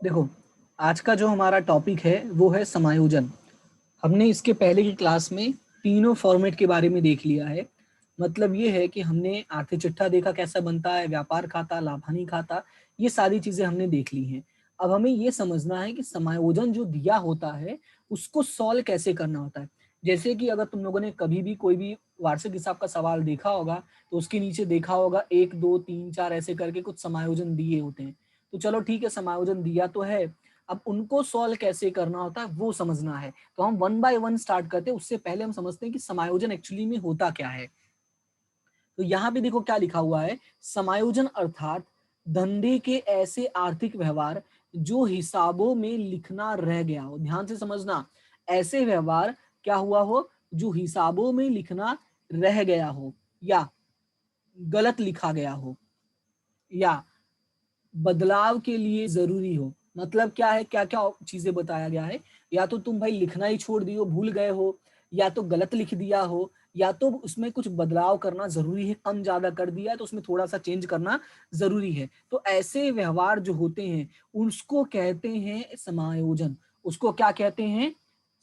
देखो, आज का जो हमारा टॉपिक है वो है समायोजन। हमने इसके पहले की क्लास में तीनों फॉर्मेट के बारे में देख लिया है। मतलब ये है कि हमने आर्थिक चिट्ठा देखा कैसा बनता है, व्यापार खाता, लाभानी खाता, ये सारी चीजें हमने देख ली हैं। अब हमें ये समझना है कि समायोजन जो दिया होता है उसको सॉल्व कैसे करना होता है। जैसे कि अगर तुम लोगों ने कभी भी कोई भी वार्षिक हिसाब का सवाल देखा होगा तो उसके नीचे देखा होगा 1 2 3 4 ऐसे करके कुछ समायोजन दिए होते हैं। तो चलो ठीक है, समायोजन दिया तो है, अब उनको सॉल्व कैसे करना होता है वो समझना है। तो हम वन बाय वन स्टार्ट करते हैं। उससे पहले हम समझते हैं कि समायोजन एक्चुअली में होता क्या है। तो यहाँ पे देखो क्या लिखा हुआ है, समायोजन अर्थात धंधे के ऐसे आर्थिक व्यवहार जो हिसाबों में लिखना रह गया हो। ध्यान से समझना, ऐसे व्यवहार क्या हुआ हो जो हिसाबों में लिखना रह गया हो, या गलत लिखा गया हो, या बदलाव के लिए जरूरी हो। मतलब क्या है, क्या क्या चीजें बताया गया है। या तो तुम भाई लिखना ही छोड़ दियो, भूल गए हो, या तो गलत लिख दिया हो, या तो उसमें कुछ बदलाव करना जरूरी है, कम ज्यादा कर दिया है तो उसमें थोड़ा सा चेंज करना जरूरी है। तो ऐसे व्यवहार जो होते हैं उसको कहते हैं समायोजन। उसको क्या कहते हैं?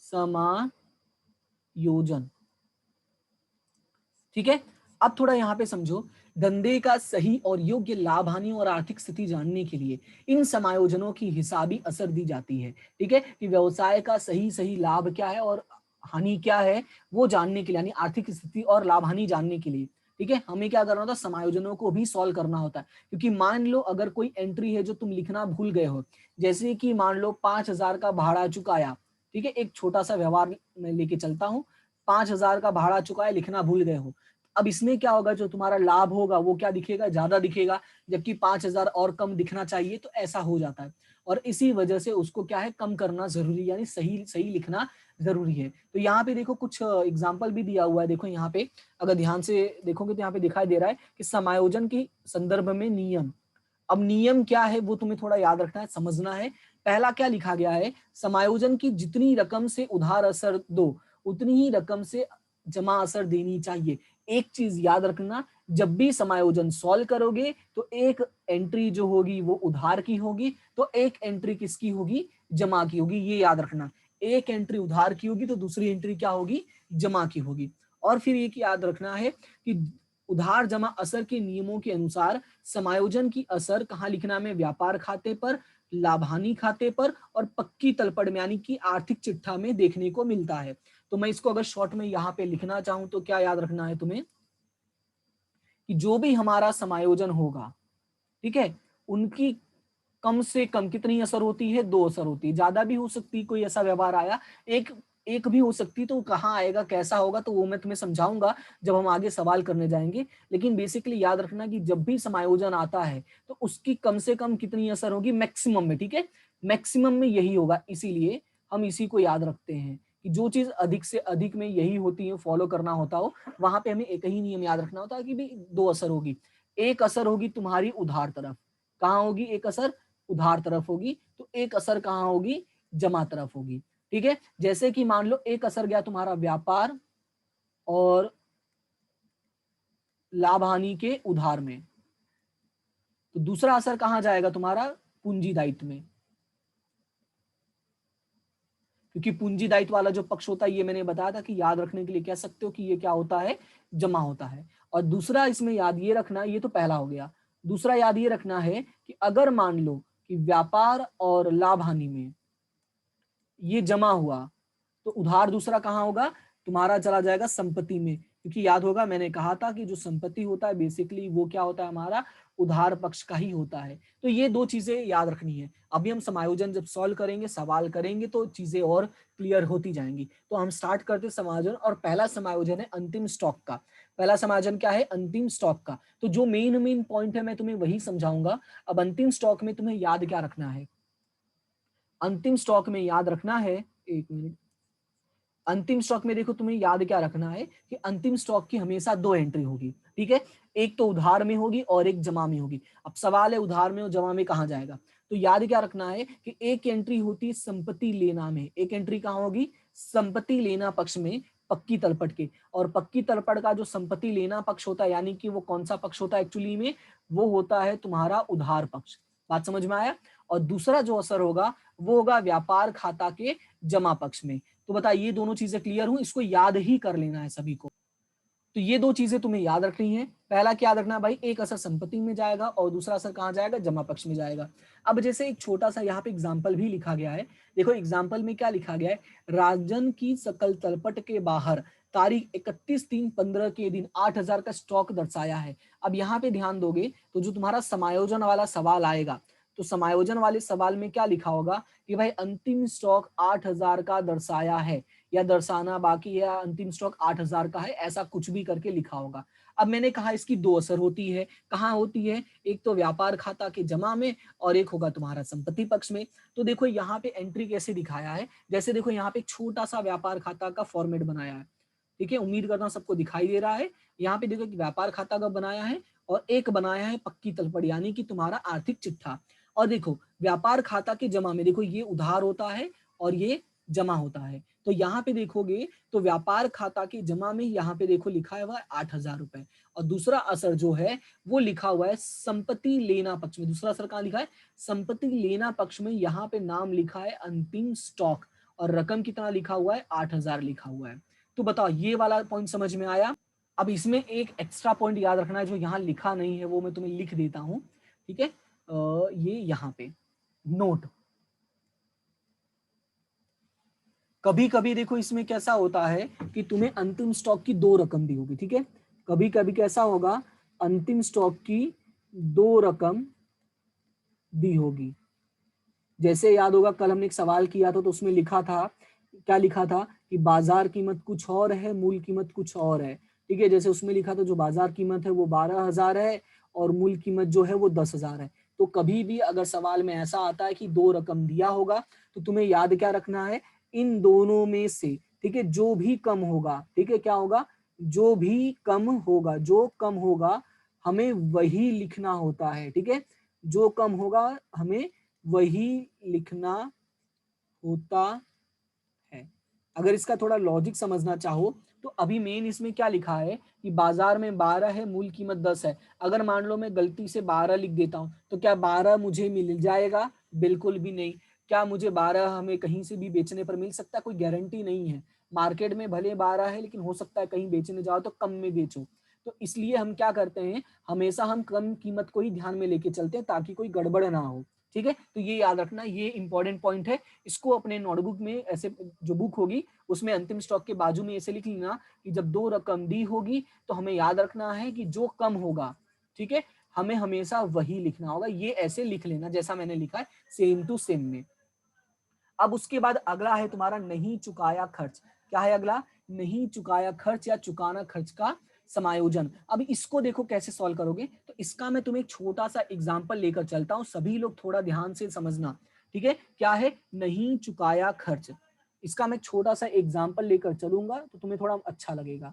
समायोजन। ठीक है। अब थोड़ा यहाँ पे समझो, धंधे का सही और योग्य लाभ हानि और आर्थिक स्थिति जानने के लिए इन समायोजनों की हिसाबी असर दी जाती है। ठीक है, कि व्यवसाय का सही सही लाभ क्या है और हानि क्या है वो जानने के लिए, यानी आर्थिक स्थिति और लाभ हानि जानने के लिए, ठीक है, हमें क्या करना होता है, समायोजनों को भी सॉल्व करना होता है। क्योंकि मान लो अगर कोई एंट्री है जो तुम लिखना भूल गए हो, जैसे कि मान लो 5,000 का भाड़ा चुकाया। ठीक है, एक छोटा सा व्यवहार मैं लेके चलता हूँ। 5,000 का भाड़ा चुकाया, लिखना भूल गए हो। अब इसमें क्या होगा, जो तुम्हारा लाभ होगा वो क्या दिखेगा, ज्यादा दिखेगा, जबकि 5,000 और कम दिखना चाहिए, तो ऐसा हो जाता है। और इसी वजह से उसको क्या है, कम करना जरूरी, यानी सही सही लिखना जरूरी है। तो यहाँ पे देखो कुछ एग्जाम्पल भी दिया हुआ है। देखो यहाँ पे अगर ध्यान से देखोगे तो यहाँ पे दिखाई दे रहा है कि समायोजन के संदर्भ में नियम। अब नियम क्या है वो तुम्हें थोड़ा याद रखना है, समझना है। पहला क्या लिखा गया है, समायोजन की जितनी रकम से उधार असर दो उतनी ही रकम से जमा असर देनी चाहिए। एक चीज याद रखना, जब भी समायोजन सॉल्व करोगे तो एक एंट्री जो होगी वो उधार की होगी, तो एक एंट्री किसकी होगी, जमा की होगी। ये याद रखना, एक एंट्री उधार की होगी तो दूसरी एंट्री क्या होगी, जमा की होगी। और फिर एक याद रखना है कि उधार जमा असर के नियमों के अनुसार समायोजन की असर कहाँ लिखना में, व्यापार खाते पर, लाभानी खाते पर और पक्की तलपट में यानी कि आर्थिक चिट्ठा में देखने को मिलता है। तो मैं इसको अगर शॉर्ट में यहाँ पे लिखना चाहूं तो क्या याद रखना है तुम्हें, कि जो भी हमारा समायोजन होगा, ठीक है, उनकी कम से कम कितनी असर होती है, 2 असर होती है। ज्यादा भी हो सकती है, कोई ऐसा व्यवहार आया, एक एक भी हो सकती, तो कहाँ आएगा, कैसा होगा, तो वो मैं तुम्हें समझाऊंगा जब हम आगे सवाल करने जाएंगे। लेकिन बेसिकली याद रखना कि जब भी समायोजन आता है तो उसकी कम से कम कितनी असर होगी, मैक्सिमम में। ठीक है, मैक्सिमम में यही होगा, इसीलिए हम इसी को याद रखते हैं कि जो चीज अधिक से अधिक में यही होती है, फॉलो करना होता हो, वहां पे हमें एक ही नियम याद रखना होता है कि भाई 2 असर होगी। एक असर होगी तुम्हारी उधार तरफ, कहाँ होगी, एक असर उधार तरफ होगी, तो एक असर कहाँ होगी, जमा तरफ होगी। ठीक है, जैसे कि मान लो एक असर गया तुम्हारा व्यापार और लाभ हानि के उधार में, तो दूसरा असर कहाँ जाएगा तुम्हारा, पूंजी दायित्व में। क्योंकि पूंजी दायित्व वाला जो पक्ष होता है, ये मैंने बताया था कि याद रखने के लिए कह सकते हो कि ये क्या होता है, जमा होता है। और दूसरा इसमें याद ये रखना, ये तो पहला हो गया। दूसरा याद ये रखना है कि अगर मान लो कि व्यापार और लाभ हानि में ये जमा हुआ, तो उधार दूसरा कहाँ होगा, तुम्हारा चला जाएगा संपत्ति में। क्योंकि याद होगा मैंने कहा था कि जो संपत्ति होता है बेसिकली वो क्या होता है, हमारा उधार पक्ष का ही होता है। तो ये 2 चीजें याद रखनी है। अभी हम समायोजन जब सॉल्व करेंगे, सवाल करेंगे, तो चीजें और क्लियर होती जाएंगी। तो हम स्टार्ट करते समायोजन, और पहला समायोजन है अंतिम स्टॉक का। पहला समायोजन क्या है, अंतिम स्टॉक का। तो जो मेन मेन पॉइंट है मैं तुम्हें वही समझाऊंगा। अब अंतिम स्टॉक में तुम्हें याद क्या रखना है, अंतिम स्टॉक में याद रखना है, एक मिनट, अंतिम स्टॉक में देखो तुम्हें याद क्या रखना है कि अंतिम स्टॉक की हमेशा 2 एंट्री होगी। ठीक है, एक तो उधार में होगी और एक जमा में होगी। अब सवाल है उधार में और जमा में कहाँ जाएगा, तो याद क्या रखना है कि एक एंट्री होती है संपत्ति लेना में, एक एंट्री कहाँ होगी, संपत्ति लेना पक्ष में, पक्की तलपट के। और पक्की तलपट का जो संपत्ति लेना पक्ष होता है, यानी कि वो कौन सा पक्ष होता है एक्चुअली में, वो होता है तुम्हारा उधार पक्ष। बात समझ में आया। और दूसरा जो असर होगा वो होगा व्यापार खाता के जमा पक्ष में। तो बताइए ये दोनों चीजें क्लियर हुई, इसको याद ही कर लेना है सभी को। तो ये दो चीजें तुम्हें याद रखनी है। पहला क्या याद रखना है भाई, एक असर संपत्ति में जाएगा और दूसरा असर कहां जाएगा, जमा पक्ष में जाएगा। अब जैसे एक छोटा सा यहाँ पे एग्जाम्पल भी लिखा गया है, देखो एग्जाम्पल में क्या लिखा गया है, राजन की सकल तलपट के बाहर तारीख 31/3/15 के दिन 8,000 का स्टॉक दर्शाया है। अब यहाँ पे ध्यान दोगे तो जो तुम्हारा समायोजन वाला सवाल आएगा, तो समायोजन वाले सवाल में क्या लिखा होगा कि भाई अंतिम स्टॉक 8,000 का दर्शाया है, या दर्शाना बाकी है, अंतिम स्टॉक 8,000 का है, ऐसा कुछ भी करके लिखा होगा। अब मैंने कहा इसकी दो असर होती है, कहाँ होती है, एक तो व्यापार खाता के जमा में और एक होगा तुम्हारा संपत्ति पक्ष में। तो देखो यहाँ पे एंट्री कैसे दिखाया है, जैसे देखो यहाँ पे एक छोटा सा व्यापार खाता का फॉर्मेट बनाया है, ठीक है, उम्मीद करता हूँ सबको दिखाई दे रहा है। यहाँ पे देखो कि व्यापार खाता का बनाया है और एक बनाया है पक्की तलपट, यानी कि तुम्हारा आर्थिक चिट्ठा। और देखो व्यापार खाता के जमा में देखो ये उधार होता है और ये जमा होता है। तो यहाँ पे देखोगे तो व्यापार खाता के जमा में यहाँ पे देखो लिखा हुआ है 8,000 रुपए, और दूसरा असर जो है वो लिखा हुआ है संपत्ति लेना पक्ष में। दूसरा असर कहाँ लिखा है, संपत्ति लेना पक्ष में, यहाँ पे नाम लिखा है अंतिम स्टॉक और रकम कितना लिखा हुआ है, 8,000 लिखा हुआ है। तो बताओ ये वाला पॉइंट समझ में आया। अब इसमें एक एक्स्ट्रा पॉइंट याद रखना है जो यहाँ लिखा नहीं है, वो मैं तुम्हें लिख देता हूँ, ठीक है। ये यहाँ पे नोट, कभी कभी देखो इसमें कैसा होता है कि तुम्हें अंतिम स्टॉक की दो रकम दी होगी, ठीक है, कभी कभी कैसा होगा, अंतिम स्टॉक की दो रकम दी होगी। जैसे याद होगा कल हमने एक सवाल किया था तो उसमें लिखा था, क्या लिखा था कि बाजार कीमत कुछ और है, मूल कीमत कुछ और है, ठीक है। जैसे उसमें लिखा था जो बाजार कीमत है वो 12,000 है और मूल कीमत जो है वो 10,000 है। तो कभी भी अगर सवाल में ऐसा आता है कि दो रकम दिया होगा तो तुम्हें याद क्या रखना है, इन दोनों में से, ठीक है, जो भी कम होगा, ठीक है, क्या होगा, जो भी कम होगा, जो कम होगा हमें वही लिखना होता है, ठीक है, जो कम होगा हमें वही लिखना होता है। अगर इसका थोड़ा लॉजिक समझना चाहो तो अभी मेन इसमें क्या लिखा है कि बाजार में 12 है, मूल कीमत 10 है। अगर मान लो मैं गलती से 12 लिख देता हूं तो क्या 12 मुझे मिल जाएगा, बिल्कुल भी नहीं। क्या मुझे 12 हमें कहीं से भी बेचने पर मिल सकता है, कोई गारंटी नहीं है। मार्केट में भले 12 है लेकिन हो सकता है कहीं बेचने जाओ तो कम में बेचो। तो इसलिए हम क्या करते हैं, हमेशा हम कम कीमत को ही ध्यान में लेके चलते हैं ताकि कोई गड़बड़ ना हो, ठीक है। तो ये याद रखना, ये इंपॉर्टेंट पॉइंट है। इसको अपने नोटबुक में ऐसे जो बुक होगी उसमें अंतिम स्टॉक के बाजू में ऐसे लिख लेना कि जब दो रकम दी होगी तो हमें याद रखना है कि जो कम होगा, ठीक है, हमें हमेशा वही लिखना होगा। ये ऐसे लिख लेना जैसा मैंने लिखा है, सेम टू सेम में। अब उसके बाद अगला है तुम्हारा नहीं चुकाया खर्च। क्या है अगला, नहीं चुकाया खर्च या चुकाना खर्च का समायोजन। अब इसको देखो कैसे सॉल्व करोगे, तो इसका मैं तुम्हें एक छोटा सा एग्जांपल लेकर चलता हूं, सभी लोग थोड़ा ध्यान से समझना, ठीक है। क्या है, नहीं चुकाया खर्च, इसका मैं छोटा सा एग्जांपल लेकर चलूंगा तो तुम्हें थोड़ा अच्छा लगेगा।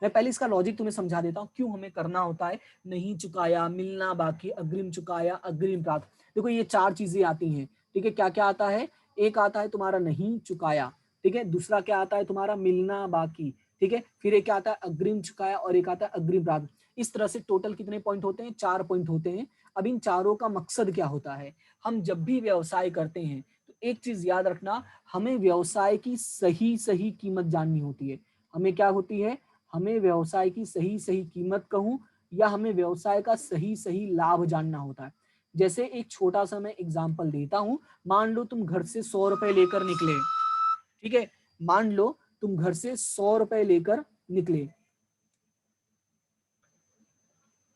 मैं पहले इसका लॉजिक तुम्हें समझा देता हूँ क्यों हमें करना होता है नहीं चुकाया, मिलना बाकी, अग्रिम चुकाया, अग्रिम प्राप्त। देखो ये चार चीजें आती हैं, ठीक है। क्या क्या आता है, एक आता है तुम्हारा नहीं चुकाया, ठीक है, दूसरा क्या आता है तुम्हारा मिलना बाकी, ठीक है, फिर एक आता है अग्रिम चुकाया और एक आता है अग्रिम प्राप्त। इस तरह से टोटल कितने पॉइंट होते हैं, 4 पॉइंट होते हैं। अब इन चारों का मकसद क्या होता है, हम जब भी व्यवसाय करते हैं तो एक चीज याद रखना, हमें व्यवसाय की सही सही कीमत जाननी होती है। हमें क्या होती है, हमें व्यवसाय की सही सही कीमत कहूं या हमें व्यवसाय का सही सही लाभ जानना होता है। जैसे एक छोटा सा मैं एग्जांपल देता हूं, मान लो तुम घर से 100 रुपए लेकर निकले, ठीक है, मान लो तुम घर से 100 रुपए लेकर निकले।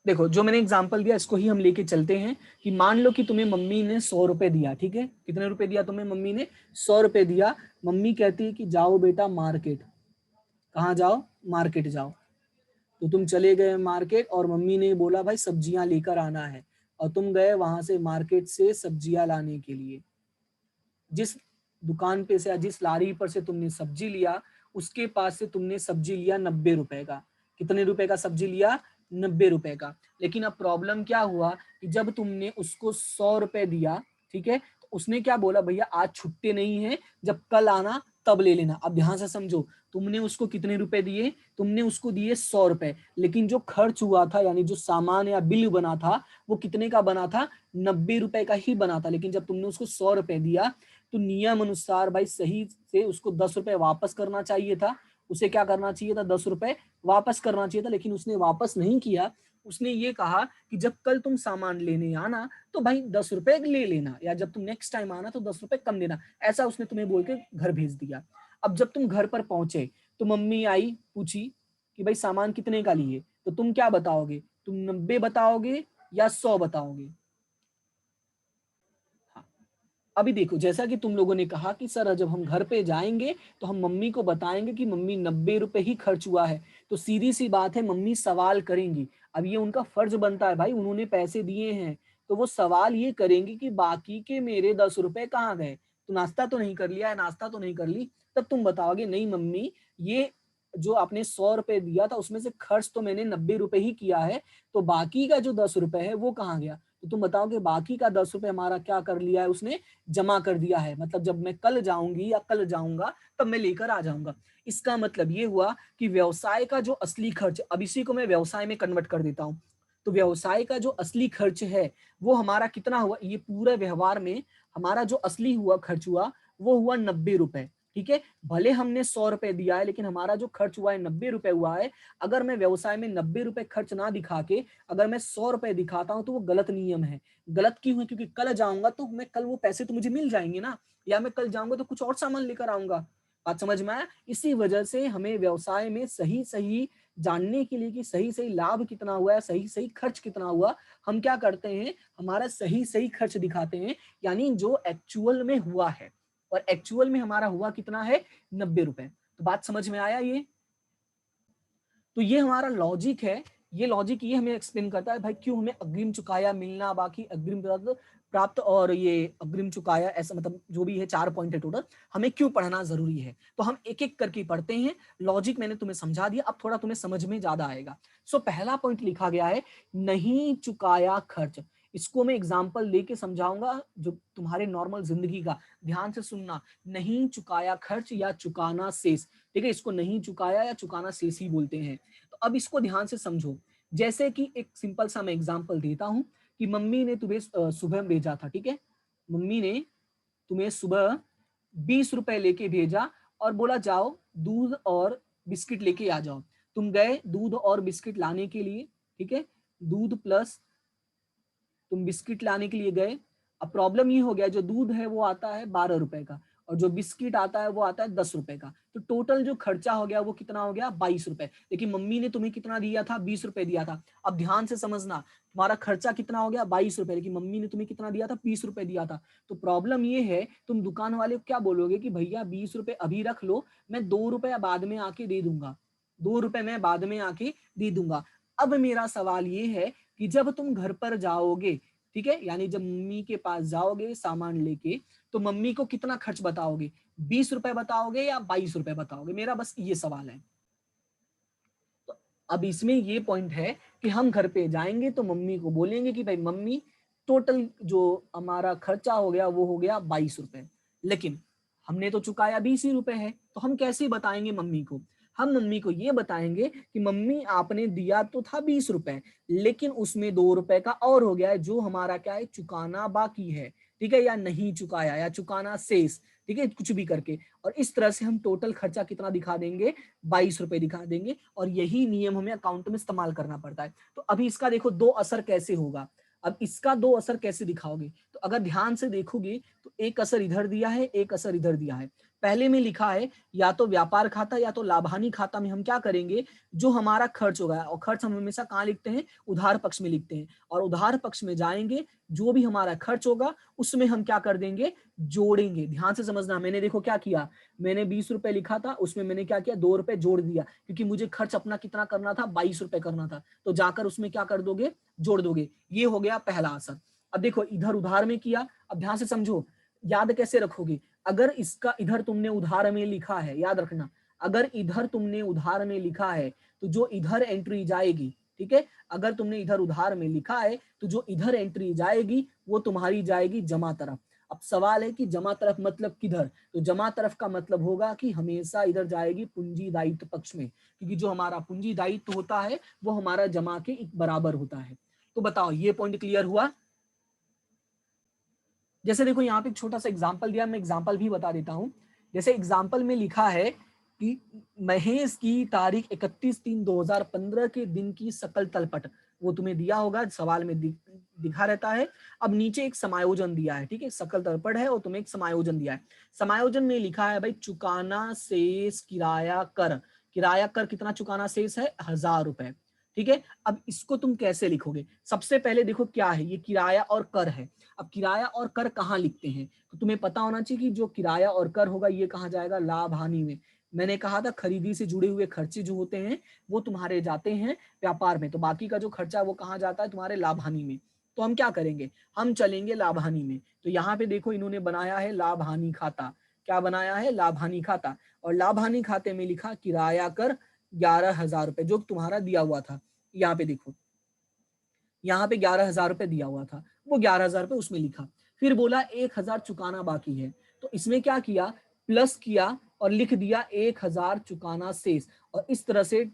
देखो जो मैंने एग्जांपल दिया इसको ही हम लेके चलते हैं कि मान लो कि तुम्हें मम्मी ने 100 रुपए दिया, ठीक है, कितने रुपए दिया तुम्हें मम्मी ने, 100 रुपए दिया। मम्मी कहती है कि जाओ बेटा मार्केट, कहाँ जाओ, मार्केट जाओ। तो तुम चले गए मार्केट और मम्मी ने बोला भाई सब्जियां लेकर आना है, और तुम गए वहां से मार्केट से सब्जियां लाने के लिए। जिस दुकान पे से या जिस लारी पर से तुमने सब्जी लिया उसके पास से तुमने सब्जी लिया 90 रुपए का। कितने रुपए का सब्जी लिया, 90 रुपए का। लेकिन अब प्रॉब्लम क्या हुआ कि जब तुमने उसको 100 रुपए दिया, ठीक है, तो उसने क्या बोला, भैया आज छुट्टे नहीं है, जब कल आना तब ले लेना। अब ध्यान से समझो, तुमने उसको कितने रुपए दिए, तुमने उसको दिए 100 रुपए, लेकिन जो खर्च हुआ था यानी जो सामान या बिल बना था वो कितने का बना था, 90 रुपए का ही बना था। लेकिन जब तुमने उसको 100 रुपए दिया तो नियम अनुसार भाई सही से उसको 10 रुपए वापस करना चाहिए था। उसे क्या करना चाहिए था, 10 रुपए वापस करना चाहिए था, लेकिन उसने वापस नहीं किया। उसने ये कहा कि जब कल तुम सामान लेने आना तो भाई 10 रुपए ले लेना, या जब तुम नेक्स्ट टाइम आना तो 10 रुपए कम देना, ऐसा उसने तुम्हें बोल के घर भेज दिया। अब जब तुम घर पर पहुंचे तो मम्मी आई, पूछी कि भाई सामान कितने का लिए, तो तुम क्या बताओगे, तुम 90 बताओगे या 100 बताओगे। हाँ, अभी देखो, जैसा कि तुम लोगों ने कहा कि सर जब हम घर पे जाएंगे तो हम मम्मी को बताएंगे कि मम्मी 90 रुपए ही खर्च हुआ है, तो सीधी सी बात है मम्मी सवाल करेंगी। अब ये उनका फर्ज बनता है भाई, उन्होंने पैसे दिए हैं तो वो सवाल ये करेंगे कि बाकी के मेरे 10 रुपए कहाँ गए, तो नाश्ता तो नहीं कर लिया है, नाश्ता तो नहीं कर ली। तब तुम बताओगे नहीं मम्मी, ये जो आपने 100 रुपए दिया था उसमें से खर्च तो मैंने 90 रुपए ही किया है, तो बाकी का जो 10 रुपए है वो कहाँ गया। तो तुम बताओगे बाकी का 10 रुपए हमारा क्या कर लिया है, उसने जमा कर दिया है, मतलब जब मैं कल जाऊंगी या कल जाऊंगा तब मैं लेकर आ जाऊंगा। इसका मतलब ये हुआ कि व्यवसाय का जो असली खर्च, अब इसी को मैं व्यवसाय में कन्वर्ट कर देता हूँ, तो व्यवसाय का जो असली खर्च है वो हमारा कितना हुआ, ये पूरे व्यवहार में हमारा जो असली हुआ खर्च हुआ वो हुआ 90 रुपए। ठीक है, भले हमने 100 रुपए दिया है लेकिन हमारा जो खर्च हुआ है 90 रुपए हुआ है। अगर मैं व्यवसाय में 90 रुपए खर्च ना दिखा के अगर मैं 100 रुपए दिखाता हूं तो वो गलत नियम है। गलत क्यों है, क्योंकि कल जाऊंगा तो मैं कल वो पैसे तो मुझे मिल जाएंगे ना, या मैं कल जाऊंगा तो कुछ और सामान लेकर आऊंगा। बात समझ में आया। इसी वजह से हमें व्यवसाय में सही सही जानने के लिए कि सही सही लाभ कितना हुआ है, सही सही खर्च कितना हुआ, हम क्या करते हैं, हमारा सही सही खर्च दिखाते हैं, यानी जो एक्चुअल में हुआ है। और एक्चुअल में हमारा हुआ कितना है, 90 रुपए। तो बात समझ में आया ये। तो ये हमारा लॉजिक है। ये लॉजिक ये हमें एक्सप्लेन करता है भाई क्यों हमें अग्रिम चुकाया मिलना, बाकी अग्रिम प्राप्त और ये अग्रिम चुकाया, ऐसा मतलब जो भी है 4 पॉइंट है टोटल, हमें क्यों पढ़ना जरूरी है। तो हम एक एक करके पढ़ते हैं। लॉजिक मैंने तुम्हें समझा दिया, अब थोड़ा तुम्हें समझ में ज्यादा आएगा। सो पहला पॉइंट लिखा गया है नहीं चुकाया खर्च। इसको मैं एग्जाम्पल लेके समझाऊंगा जो तुम्हारे नॉर्मल जिंदगी का। ध्यान से सुनना, नहीं चुकाया खर्च या चुकाना शेष। ठीक है, इसको नहीं चुकाया या चुकाना शेष ही बोलते हैं। तो अब इसको ध्यान से समझो। जैसे कि एक सिंपल सा मैं एग्जांपल देता हूं कि मम्मी ने तुम्हें सुबह भेजा था। ठीक है, मम्मी ने तुम्हें सुबह 20 रुपए लेके भेजा और बोला जाओ दूध और बिस्किट लेके आ जाओ। तुम गए दूध और बिस्किट लाने के लिए। ठीक है, दूध प्लस तुम बिस्किट लाने के लिए गए। अब प्रॉब्लम ये हो गया, जो दूध है वो आता है 12 रुपए का और जो बिस्किट आता है वो आता है 10 रुपए का। तो टोटल जो खर्चा हो गया वो कितना हो गया, 22 रुपए। लेकिन मम्मी ने तुम्हें कितना दिया था, 20 रुपए दिया था। अब ध्यान से समझना, तुम्हारा खर्चा कितना हो गया, 22 रुपए, लेकिन मम्मी ने तुम्हें कितना दिया था, 20 रुपए दिया था। तो प्रॉब्लम ये है, तुम दुकान वाले को क्या बोलोगे कि भैया 20 रुपए अभी रख लो, मैं 2 रुपए बाद में आके दे दूंगा, 2 रुपए मैं बाद में आके दे दूंगा। अब मेरा सवाल ये है कि जब तुम घर पर जाओगे, ठीक है, यानी जब मम्मी के पास जाओगे सामान लेके, तो मम्मी को कितना खर्च बताओगे, 20 रुपए बताओगे या 22 रुपए बताओगे, मेरा बस ये सवाल है। तो अब इसमें ये पॉइंट है कि हम घर पे जाएंगे तो मम्मी को बोलेंगे कि भाई मम्मी टोटल जो हमारा खर्चा हो गया वो हो गया 22 रुपए, लेकिन हमने तो चुकाया 20 ही रुपए है। तो हम कैसे बताएंगे मम्मी को, हम मम्मी को ये बताएंगे कि मम्मी आपने दिया तो था 20 रुपए, लेकिन उसमें 2 रुपए का और हो गया है जो हमारा क्या है, चुकाना बाकी है। ठीक है, या नहीं चुकाया या चुकाना शेष। ठीक है, कुछ भी करके, और इस तरह से हम टोटल खर्चा कितना दिखा देंगे, 22 रुपए दिखा देंगे। और यही नियम हमें अकाउंट में इस्तेमाल करना पड़ता है। तो अभी इसका देखो दो असर कैसे होगा। अब इसका दो असर कैसे दिखाओगे, तो अगर ध्यान से देखोगे तो एक असर इधर दिया है, एक असर इधर दिया है। पहले में लिखा है या तो व्यापार खाता या तो लाभानी खाता में हम क्या करेंगे, जो हमारा खर्च होगा, और खर्च हम हमेशा कहाँ लिखते हैं, उधार पक्ष में लिखते हैं, और उधार पक्ष में जाएंगे, जो भी हमारा खर्च होगा उसमें हम क्या कर देंगे, जोड़ेंगे। ध्यान से समझना, मैंने देखो क्या किया, मैंने 20 रुपए लिखा था, उसमें मैंने क्या किया, 2 रुपए जोड़ दिया, क्योंकि मुझे खर्च अपना कितना करना था, 22 रुपए करना था। तो जाकर उसमें क्या कर दोगे, जोड़ दोगे। ये हो गया पहला असर। अब देखो इधर उधार में किया, अब ध्यान से समझो, याद कैसे रखोगे, अगर इसका इधर तुमने उधार में लिखा है, याद रखना, अगर इधर तुमने उधार में लिखा है तो जो इधर एंट्री जाएगी, ठीक है, अगर तुमने इधर उधार में लिखा है तो जो इधर एंट्री जाएगी वो तुम्हारी जाएगी जमा तरफ। अब सवाल है कि जमा तरफ मतलब किधर, तो जमा तरफ का मतलब होगा कि हमेशा इधर जाएगी पूंजी दायित्व पक्ष में, क्योंकि जो हमारा पूंजी दायित्व होता है वो हमारा जमा के एक बराबर होता है। तो बताओ ये पॉइंट क्लियर हुआ। जैसे देखो यहाँ पे एक छोटा सा एग्जांपल दिया, मैं एग्जांपल भी बता देता हूँ। जैसे एग्जांपल में लिखा है कि महेश की तारीख 31/3/2015 के दिन की सकल तलपट, वो तुम्हें दिया होगा सवाल में दिखा रहता है। अब नीचे एक समायोजन दिया है, ठीक है, सकल तलपट है और तुम्हें एक समायोजन दिया है। समायोजन में लिखा है भाई चुकाना शेष किराया कर, किराया कर कितना चुकाना शेष है, 1000 रुपए, ठीक है। अब इसको तुम कैसे लिखोगे, सबसे पहले देखो क्या है, ये किराया और कर है। अब किराया और कर कहाँ लिखते हैं, तो तुम्हें पता होना चाहिए कि जो किराया और कर होगा ये कहाँ जाएगा, लाभ हानि में। मैंने कहा था खरीदी से जुड़े हुए खर्चे जो होते हैं वो तुम्हारे जाते हैं व्यापार में, तो बाकी का जो खर्चा वो कहाँ जाता है, तुम्हारे लाभ हानि में। तो हम क्या करेंगे, हम चलेंगे लाभ हानि में। तो यहाँ पे देखो इन्होंने बनाया है लाभ हानि खाता, क्या बनाया है, लाभ हानि खाता। और लाभ हानि खाते में लिखा किराया कर 11,000 रुपए जो तुम्हारा दिया हुआ था। यहाँ पे देखो, यहाँ पे 11,000 रुपए दिया हुआ था, वो 11,000 रुपए उसमें लिखा। फिर बोला 1,000 चुकाना बाकी है, तो इसमें क्या किया, प्लस किया और लिख दिया 1,000 चुकाना शेष, और इस तरह से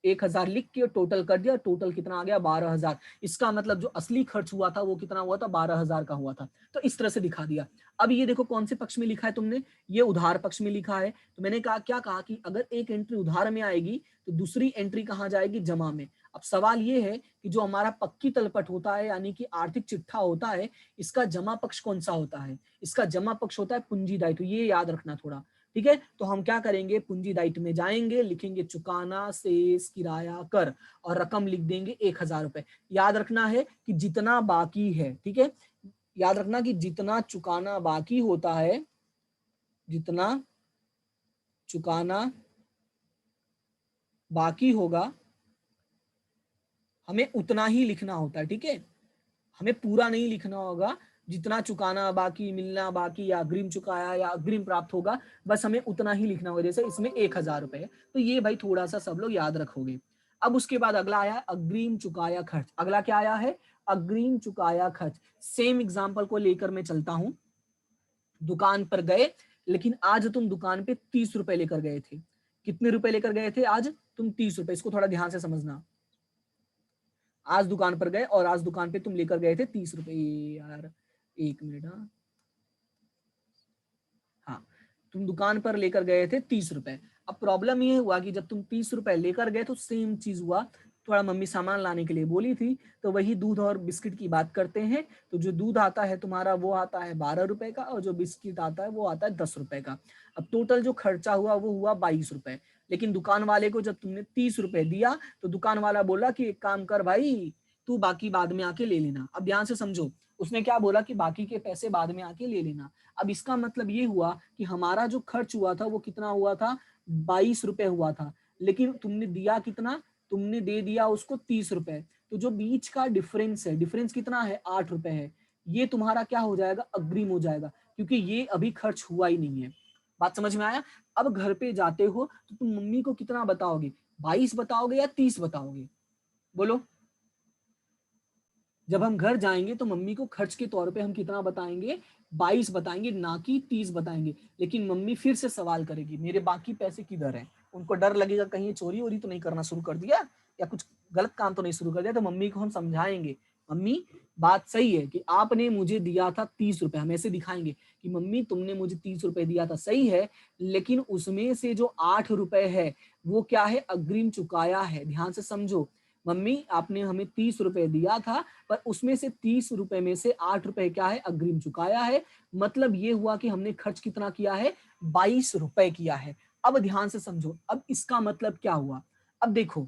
1,000 लिख के टोटल कर दिया, टोटल कितना आ गया, 12,000। इसका मतलब जो असली खर्च हुआ था वो कितना हुआ था, 12,000 का हुआ था। तो इस तरह से दिखा दिया। अब ये देखो कौन से पक्ष में लिखा है तुमने, ये उधार पक्ष में लिखा है। तो मैंने कहा क्या कहा कि अगर एक एंट्री उधार में आएगी तो दूसरी एंट्री कहाँ जाएगी, जमा में। अब सवाल ये है कि जो हमारा पक्की तलपट होता है यानी कि आर्थिक चिट्ठा होता है, इसका जमा पक्ष कौन सा होता है, इसका जमा पक्ष होता है पूंजी दायित्व, ये याद रखना थोड़ा, ठीक है। तो हम क्या करेंगे, पूंजी दायित्व में जाएंगे, लिखेंगे चुकाना शेष किराया कर और रकम लिख देंगे 1,000 रुपए। याद रखना है कि जितना बाकी है, ठीक है, याद रखना कि जितना चुकाना बाकी होता है, जितना चुकाना बाकी होगा हमें उतना ही लिखना होता है, ठीक है, हमें पूरा नहीं लिखना होगा। जितना चुकाना बाकी, मिलना बाकी या अग्रिम चुकाया या अग्रिम प्राप्त होगा, बस हमें उतना ही लिखना होगा। जैसे इसमें 1,000 रुपए है, तो ये भाई थोड़ा सा सब लोग याद रखोगे। अब उसके बाद अगला आया अग्रिम चुकाया खर्च। अगला क्या आया है, अग्रिम चुकाया खर्च। सेम एग्जाम्पल को लेकर मैं चलता हूं। दुकान पर गए, लेकिन आज तुम दुकान पे 30 रुपए लेकर गए थे। कितने रुपए लेकर गए थे आज तुम, 30 रुपए। इसको थोड़ा ध्यान से समझना। आज दुकान पर गए और आज दुकान पे तुम लेकर गए थे 30 रुपए। यार एक मिनट, हाँ हाँ, तुम दुकान पर लेकर गए थे 30 रुपए। अब प्रॉब्लम ये हुआ कि जब तुम 30 रुपए लेकर गए तो सेम चीज हुआ, थोड़ा मम्मी सामान लाने के लिए बोली थी, तो वही दूध और बिस्किट की बात करते हैं। तो जो दूध आता है तुम्हारा वो आता है 12 रुपए का, और जो बिस्किट आता है वो आता है 10 रुपए का। अब टोटल जो खर्चा हुआ वो हुआ 22 रुपए। लेकिन दुकान वाले को जब तुमने 30 रुपए दिया तो दुकान वाला बोला कि एक काम कर भाई, तू बाकी बाद में आके ले लेना। अब ध्यान से समझो, उसने क्या बोला कि बाकी के पैसे बाद में आके ले लेना। अब इसका मतलब ये हुआ कि हमारा जो खर्च हुआ था वो कितना हुआ था, 22 रुपए हुआ था, लेकिन तुमने दिया कितना, तुमने दे दिया उसको 30 रुपए। तो जो बीच का डिफरेंस है, डिफरेंस कितना है, 8 रुपए है, ये तुम्हारा क्या हो जाएगा, अग्रिम हो जाएगा, क्योंकि ये अभी खर्च हुआ ही नहीं है। बात समझ में आया। अब घर पे जाते हो तो तुम मम्मी को कितना बताओगे, 22 बताओगे या 30 बताओगे, बोलो। जब हम घर जाएंगे तो मम्मी को खर्च के तौर पे हम कितना बताएंगे, 22 बताएंगे, ना कि 30 बताएंगे। लेकिन मम्मी फिर से सवाल करेगी मेरे बाकी पैसे किधर हैं। उनको डर लगेगा कहीं चोरी वोरी तो नहीं करना शुरू कर दिया या कुछ गलत काम तो नहीं शुरू कर दिया। तो मम्मी को हम समझाएंगे, मम्मी बात सही है कि आपने मुझे दिया था 30 रुपए। हम ऐसे दिखाएंगे कि मम्मी तुमने मुझे 30 रुपए दिया था, सही है, लेकिन उसमें से जो 8 रुपए है वो क्या है, अग्रिम चुकाया है। ध्यान से समझो, मम्मी आपने हमें 30 रुपए दिया था, पर उसमें से 30 रुपए में से 8 रुपए क्या है, अग्रिम चुकाया है। मतलब ये हुआ कि हमने खर्च कितना किया है, 22 रुपए किया है। अब ध्यान से समझो, अब इसका मतलब क्या हुआ। अब देखो,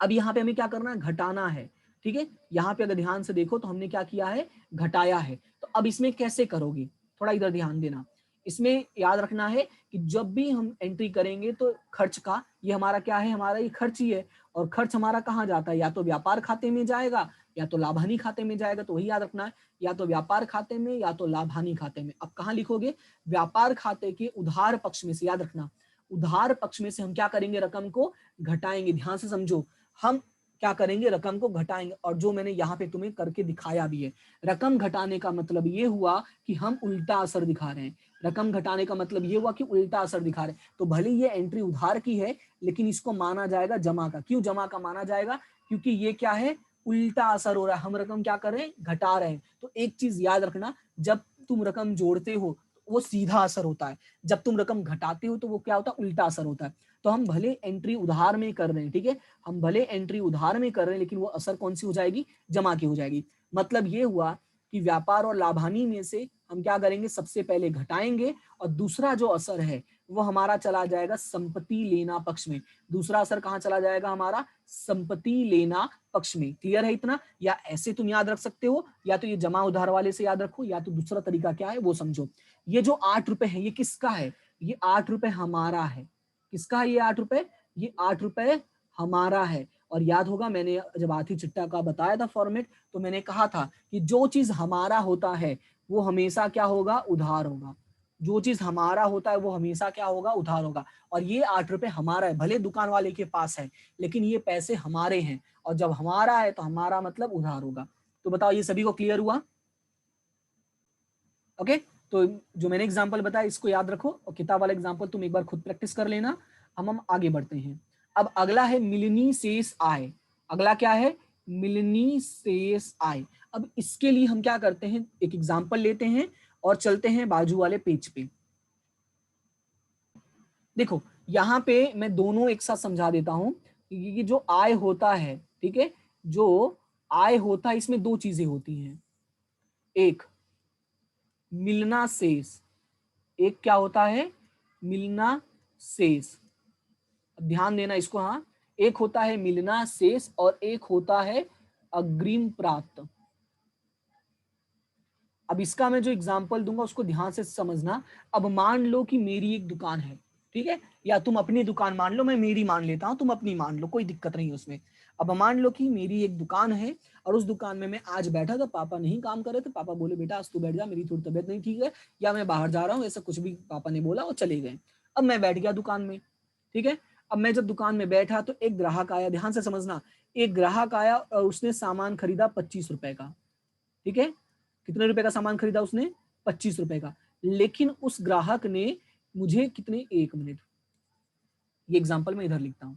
अब यहाँ पे हमें क्या करना है, घटाना है, ठीक है। यहाँ पे अगर ध्यान से देखो तो हमने क्या किया है, घटाया है। तो अब इसमें कैसे करोगे, थोड़ा इधर ध्यान देना। इसमें याद रखना है कि जब भी हम एंट्री करेंगे तो खर्च का, ये हमारा क्या है, हमारा ये खर्च ही है। और खर्च हमारा कहाँ जाता है, या तो व्यापार खाते में जाएगा या तो लाभ हानि खाते में जाएगा। तो वही याद रखना है, या तो व्यापार खाते में या तो लाभ हानि खाते में। अब कहाँ लिखोगे, व्यापार खाते के उधार पक्ष में से। याद रखना, उधार पक्ष में से हम क्या करेंगे, रकम को घटाएंगे। ध्यान से समझो, हम क्या करेंगे, रकम को घटाएंगे। और जो मैंने यहाँ पे तुम्हें करके दिखाया भी है, रकम घटाने का मतलब ये हुआ कि हम उल्टा असर दिखा रहे हैं। रकम घटाने का मतलब ये हुआ कि उल्टा असर दिखा रहे हैं। तो भले ये एंट्री उधार की है, लेकिन इसको माना जाएगा जमा का। क्यों जमा का माना जाएगा? क्योंकि ये क्या है, उल्टा असर हो रहा है। हम रकम क्या कर रहे हैं, घटा रहे हैं। तो एक चीज याद रखना, जब तुम रकम जोड़ते हो वो सीधा असर होता है, जब तुम रकम घटाते हो तो वो क्या होता है, उल्टा असर होता है। तो हम भले एंट्री उधार में कर रहे हैं, ठीक है, हम भले एंट्री उधार में कर रहे हैं, लेकिन वो असर कौन सी हो जाएगी, जमा की हो जाएगी। मतलब ये हुआ कि व्यापार और लाभानी में से हम क्या करेंगे, सबसे पहले घटाएंगे, और दूसरा जो असर है वो हमारा चला जाएगा संपत्ति लेना पक्ष में। दूसरा असर कहाँ चला जाएगा हमारा, संपत्ति लेना पक्ष में। क्लियर है इतना? या ऐसे तुम याद रख सकते हो, या तो ये जमा उधार वाले से याद रखो, या तो दूसरा तरीका क्या है वो समझो। ये जो 8 रुपए है ये किसका है, ये 8 रुपए हमारा है। किसका है ये 8 रुपए, ये 8 रुपए हमारा है। और याद होगा मैंने जब आधी चिट्टा का बताया था फॉर्मेट, तो मैंने कहा था कि जो चीज हमारा होता है वो हमेशा क्या होगा, उधार होगा। जो चीज हमारा होता है वो हमेशा क्या होगा, उधार होगा। और ये 8 रुपए हमारा है, भले दुकान वाले के पास है, लेकिन ये पैसे हमारे हैं। और जब हमारा है तो हमारा मतलब उधार होगा। तो बताओ ये सभी को क्लियर हुआ? ओके, तो जो मैंने एग्जांपल बताया इसको याद रखो, और किताब वाला एग्जांपल तुम एक बार खुद प्रैक्टिस कर लेना। हम आगे बढ़ते हैं। अब अगला है मिलनी शेष आय। अगला क्या है, मिलनी शेष आय। अब इसके लिए हम क्या करते हैं, एक एग्जांपल लेते हैं और चलते हैं बाजू वाले पेज पे। देखो यहाँ पे मैं दोनों एक साथ समझा देता हूं। ये जो आय होता है, ठीक है, जो आय होता है इसमें दो चीजें होती हैं। एक मिलना शेष, एक क्या होता है, मिलना शेष। ध्यान देना इसको, हाँ, एक होता है मिलना शेष और एक होता है अग्रिम प्राप्त। अब इसका मैं जो एग्जांपल दूंगा उसको ध्यान से समझना। अब मान लो कि मेरी एक दुकान है, ठीक है, या तुम अपनी दुकान मान लो, मैं मेरी मान लेता हूं, तुम अपनी मान लो, कोई दिक्कत नहीं है उसमें। अब मान लो कि मेरी एक दुकान है, और उस दुकान में मैं आज बैठा था, पापा नहीं काम कर रहे थे, पापा बोले बेटा आज तू बैठ जा, मेरी थोड़ी तबीयत नहीं ठीक है, या मैं बाहर जा रहा हूँ, ऐसा कुछ भी पापा ने बोला और चले गए। अब मैं बैठ गया दुकान में, ठीक है। अब मैं जब दुकान में बैठा तो एक ग्राहक आया, ध्यान से समझना, एक ग्राहक आया और उसने सामान खरीदा 25 रुपए का, ठीक है। कितने रुपए का सामान खरीदा उसने, 25 रुपए का। लेकिन उस ग्राहक ने मुझे कितने, एक मिनट, ये एग्जांपल मैं इधर लिखता हूं,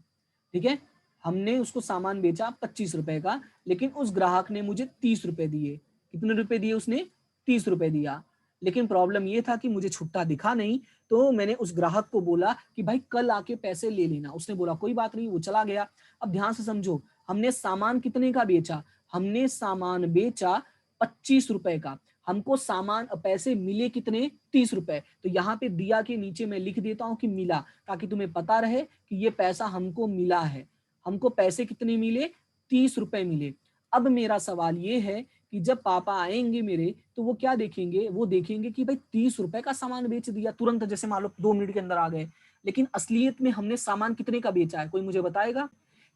ठीक है। हमने उसको सामान बेचा 25 रुपए का, लेकिन उस ग्राहक ने मुझे 30 रुपए दिए। कितने रुपए दिए उसने, 30 रुपए दिया। लेकिन प्रॉब्लम ये था कि मुझे छुट्टा दिखा नहीं, तो मैंने उस ग्राहक को बोला कि भाई कल आके पैसे ले लेना। उसने बोला कोई बात नहीं, वो चला गया। अब ध्यान से समझो, हमने सामान कितने का बेचा, हमने सामान बेचा 25 रुपए का, हमको सामान पैसे मिले कितने, 30 रुपए। तो यहाँ पे दिया के नीचे मैं लिख देता हूँ कि मिला, ताकि तुम्हें पता रहे कि ये पैसा हमको मिला है। हमको पैसे कितने मिले, 30 रुपए मिले। अब मेरा सवाल ये है कि जब पापा आएंगे मेरे, तो वो क्या देखेंगे, वो देखेंगे कि भाई 30 रुपए का सामान बेच दिया तुरंत, जैसे मान लो 2 मिनट के अंदर आ गए। लेकिन असलियत में हमने सामान कितने का बेचा है, कोई मुझे बताएगा?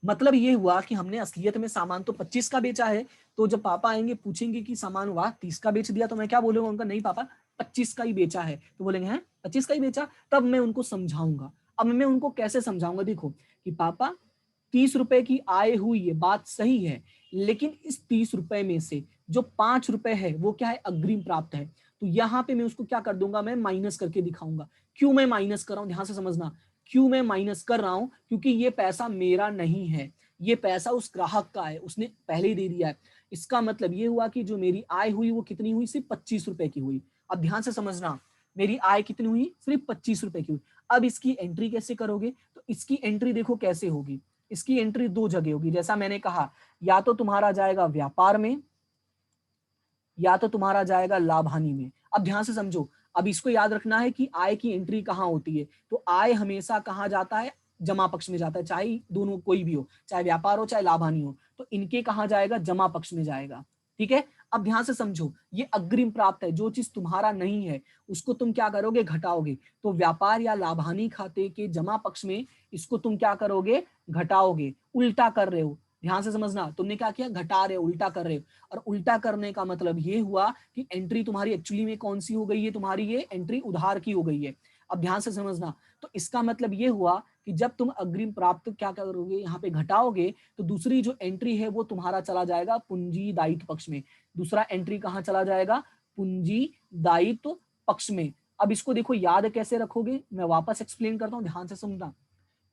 मतलब ये हुआ कि हमने असलियत में सामान तो 25 का बेचा है। तो जब पापा आएंगे पूछेंगे कि सामान वाह 30 का बेच दिया, तो मैं क्या बोलूंगा उनका, नहीं पापा 25 का ही बेचा है। तो बोलेंगे हैं 25 का ही बेचा? तब मैं उनको समझाऊंगा। अब मैं उनको कैसे समझाऊंगा, देखो कि पापा 30 रुपए की आय हुई है, बात सही है, लेकिन इस 30 रुपए में से जो 5 रुपए है वो क्या है, अग्रिम प्राप्त है। तो यहाँ पे मैं उसको क्या कर दूंगा, मैं माइनस करके दिखाऊंगा। क्यों मैं माइनस कर रहा हूं, ध्यान से समझना, क्यों मैं माइनस कर रहा हूं, क्योंकि ये पैसा मेरा नहीं है, ये पैसा उस ग्राहक का है, उसने पहले ही दे दिया है। इसका मतलब ये हुआ कि जो मेरी आय हुई वो कितनी हुई, सिर्फ 25 रुपए की हुई। अब ध्यान से समझना, मेरी आय कितनी हुई, सिर्फ 25 रुपए की हुई। अब इसकी एंट्री कैसे करोगे, तो इसकी एंट्री देखो कैसे होगी। इसकी एंट्री दो जगह होगी, जैसा मैंने कहा, या तो तुम्हारा जाएगा व्यापार में, या तो तुम्हारा जाएगा लाभ हानि में। अब ध्यान से समझो, अब इसको याद रखना है कि आय की एंट्री कहाँ होती है। तो आय हमेशा कहाँ जाता है, जमा पक्ष में जाता है, चाहे दोनों कोई भी हो, चाहे व्यापार हो चाहे लाभ हानि हो, तो इनके कहाँ जाएगा, जमा पक्ष में जाएगा। ठीक है। अब ध्यान से समझो, ये अग्रिम प्राप्त है, जो चीज तुम्हारा नहीं है उसको तुम क्या करोगे, घटाओगे। तो व्यापार या लाभ हानि खाते के जमा पक्ष में इसको तुम क्या करोगे, घटाओगे। उल्टा कर रहे हो, ध्यान से समझना, तुमने क्या किया, घटा रहे हो, उल्टा कर रहे हो। और उल्टा करने का मतलब ये हुआ कि एंट्री तुम्हारी एक्चुअली में कौन सी हो गई है, तुम्हारी ये एंट्री उधार की हो गई है। अब ध्यान से समझना, तो इसका मतलब ये हुआ कि कि जब तुम अग्रिम प्राप्त क्या करोगे, यहाँ पे घटाओगे, तो दूसरी जो एंट्री है वो तुम्हारा चला जाएगा पूंजी दायित्व पक्ष में। दूसरा एंट्री कहाँ चला जाएगा? पूंजी दायित्व पक्ष में। अब इसको देखो याद कैसे रखोगे, मैं वापस एक्सप्लेन करता हूँ, ध्यान से सुनना।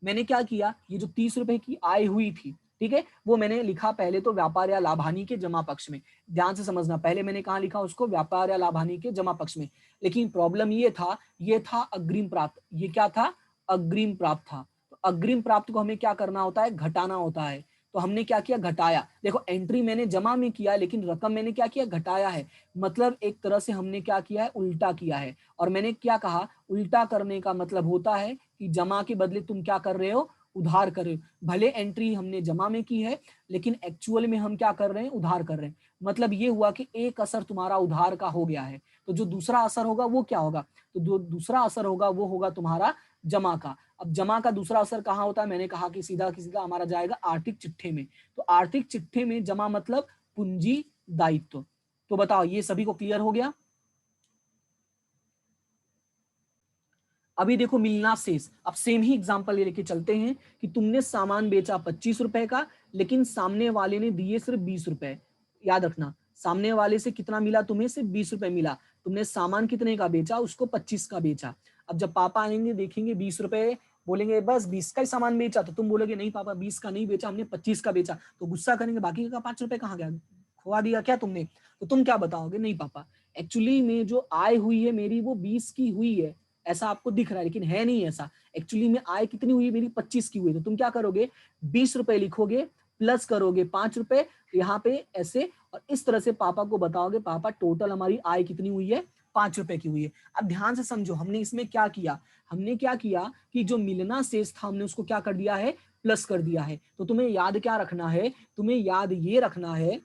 मैंने क्या किया, ये जो 30 रुपए की आय हुई थी, ठीक है, वो मैंने लिखा पहले तो व्यापार या लाभानी के जमा पक्ष में। ध्यान से समझना, पहले मैंने कहा लिखा उसको, व्यापार या लाभानी के जमा पक्ष में। लेकिन प्रॉब्लम ये था अग्रिम प्राप्त। ये क्या था? अग्रिम प्राप्त था। तो अग्रिम प्राप्त को हमें क्या करना होता है? घटाना होता है। तो हमने क्या किया? घटाया। देखो एंट्री मैंने जमा में किया, लेकिन रकम मैंने क्या किया? घटाया है। मतलब एक तरह से हमने क्या किया है? उल्टा किया है। और मैंने क्या कहा? उल्टा करने का मतलब होता है कि जमा के बदले तुम क्या कर रहे हो? उधार कर रहे हो। भले एंट्री हमने जमा में की है, लेकिन एक्चुअल में हम क्या कर रहे हैं? उधार कर रहे हैं। मतलब ये हुआ कि एक असर तुम्हारा उधार का हो गया है। तो जो दूसरा असर होगा वो क्या होगा? तो जो दूसरा असर होगा वो होगा तुम्हारा जमा का। अब जमा का दूसरा असर कहाँ होता है? मैंने कहा कि सीधा की सीधा हमारा जाएगा आर्थिक चिट्ठे में। तो आर्थिक चिट्ठे में जमा मतलब पूंजी दायित्व। तो बताओ ये सभी को क्लियर हो गया? अभी देखो मिलना शेष। अब सेम ही एग्जांपल लेके चलते हैं कि तुमने सामान बेचा 25 रुपए का, लेकिन सामने वाले ने दिए सिर्फ 20 रुपए। याद रखना, सामने वाले से कितना मिला तुम्हें? सिर्फ 20 रुपए मिला। तुमने सामान कितने का बेचा? उसको 25 का बेचा। अब जब पापा आएंगे देखेंगे 20 रुपए, बोलेंगे बस 20 का ही सामान बेचा, तो तुम बोलोगे नहीं पापा 20 का नहीं बेचा, हमने 25 का बेचा। तो गुस्सा करेंगे, बाकी का 5 रुपए कहाँ गया? खुआ दिया क्या तुमने? तो तुम क्या बताओगे? नहीं पापा, एक्चुअली में जो आय हुई है मेरी वो 20 की हुई है, ऐसा आपको दिख रहा है, लेकिन है नहीं ऐसा। एक्चुअली में आय कितनी हुई? मेरी 25 की हुई। तो तुम क्या करोगे? 20 रुपए लिखोगे, प्लस करोगे 5 रुपए यहाँ पे ऐसे, और इस तरह से पापा को बताओगे पापा टोटल हमारी आय कितनी हुई है? 5 रुपए की हुई है। अब ध्यान से समझो, हमने इसमें क्या किया? हमने क्या किया कि जो मिलना शेष था हमने उसको क्या कर दिया है? प्लस कर दिया है। तो तुम्हें याद क्या रखना है? तुम्हें याद ये रखना है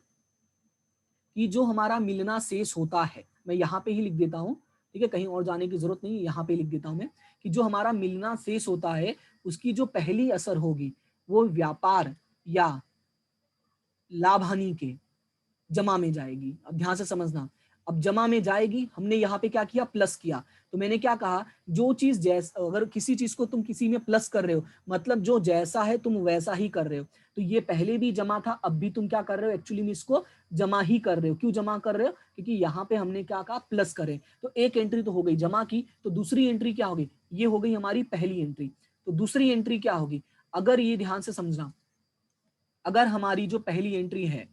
कि जो हमारा मिलना शेष होता है, मैं यहाँ पे ही लिख देता हूँ, ठीक है, कहीं और जाने की जरूरत नहीं है, यहाँ पे लिख देता हूँ मैं, कि जो हमारा मिलना शेष होता है उसकी जो पहली असर होगी वो व्यापार या लाभ हानि के जमा में जाएगी। अब ध्यान से समझना, अब जमा में जाएगी, हमने यहाँ पे क्या किया? प्लस किया। तो मैंने क्या कहा? जो चीज जैसा, अगर किसी चीज को तुम किसी में प्लस कर रहे हो, मतलब जो जैसा है तुम वैसा ही कर रहे हो। तो ये पहले भी जमा था, अब भी तुम क्या कर रहे हो? एक्चुअली में इसको जमा ही कर रहे हो। क्यों जमा कर रहे हो? क्योंकि यहाँ पे हमने क्या कहा? प्लस करें। तो एक एंट्री तो हो गई जमा की, तो दूसरी एंट्री क्या होगी? ये हो गई हमारी पहली एंट्री। तो दूसरी एंट्री क्या होगी? अगर ये ध्यान से समझना, अगर हमारी जो पहली एंट्री है,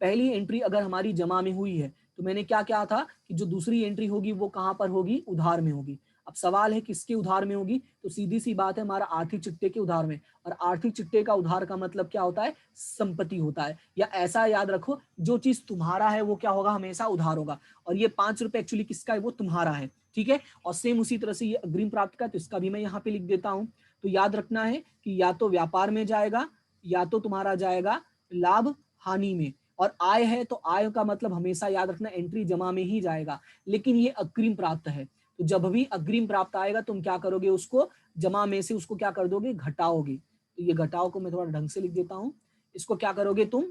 पहली एंट्री अगर हमारी जमा में हुई है, तो मैंने क्या कहा था कि जो दूसरी एंट्री होगी वो कहां पर होगी? उधार में होगी। अब सवाल है किसके उधार में होगी? तो सीधी सी बात है, हमारा आर्थिक चिट्टे के उधार में। और आर्थिक चिट्टे का उधार का मतलब क्या होता है? संपत्ति होता है। या ऐसा याद रखो, जो चीज तुम्हारा है वो क्या होगा? हमेशा उधार होगा। और ये 5 रुपए एक्चुअली किसका है? वो तुम्हारा है, ठीक है। और सेम उसी तरह से ये अग्रिम प्राप्त का, तो इसका भी मैं यहाँ पे लिख देता हूँ। तो याद रखना है कि या तो व्यापार में जाएगा, या तो तुम्हारा जाएगा लाभ हानि में। और आय है तो आय का मतलब हमेशा याद रखना एंट्री जमा में ही जाएगा। लेकिन ये अग्रिम प्राप्त है, तो जब भी अग्रिम प्राप्त आएगा तुम क्या करोगे? उसको जमा में से उसको क्या कर दोगे? घटाओगे। तो ये घटाओ को मैं थोड़ा ढंग से लिख देता हूं, इसको क्या करोगे? तुम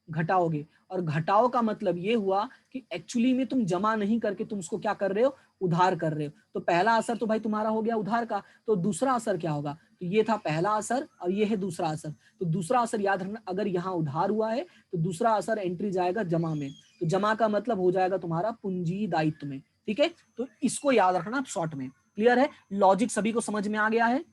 घटाओगे। और घटाओ का मतलब ये हुआ कि एक्चुअली में तुम जमा नहीं करके तुम उसको क्या कर रहे हो? उधार कर रहे हो। तो पहला असर तो भाई तुम्हारा हो गया उधार का, तो दूसरा असर क्या होगा? तो ये था पहला असर और ये है दूसरा असर। तो दूसरा असर याद रखना, अगर यहाँ उधार हुआ है तो दूसरा असर एंट्री जाएगा जमा में। तो जमा का मतलब हो जाएगा तुम्हारा पूंजी दायित्व में, ठीक है। तो इसको याद रखना शॉर्ट में। क्लियर है? लॉजिक सभी को समझ में आ गया है?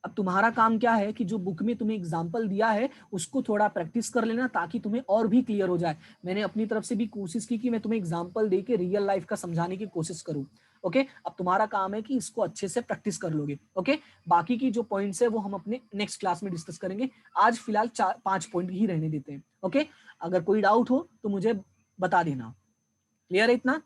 अब तुम्हारा काम क्या है कि जो बुक में तुम्हें एग्जाम्पल दिया है उसको थोड़ा प्रैक्टिस कर लेना, ताकि तुम्हें और भी क्लियर हो जाए। मैंने अपनी तरफ से भी कोशिश की कि मैं तुम्हें एग्जाम्पल दे के रियल लाइफ का समझाने की कोशिश करूं। ओके, अब तुम्हारा काम है कि इसको अच्छे से प्रैक्टिस कर लोगे। ओके, बाकी की जो पॉइंट्स है वो हम अपने नेक्स्ट क्लास में डिस्कस करेंगे। आज फिलहाल 4-5 पॉइंट ही रहने देते हैं। ओके, अगर कोई डाउट हो तो मुझे बता देना। क्लियर है इतना?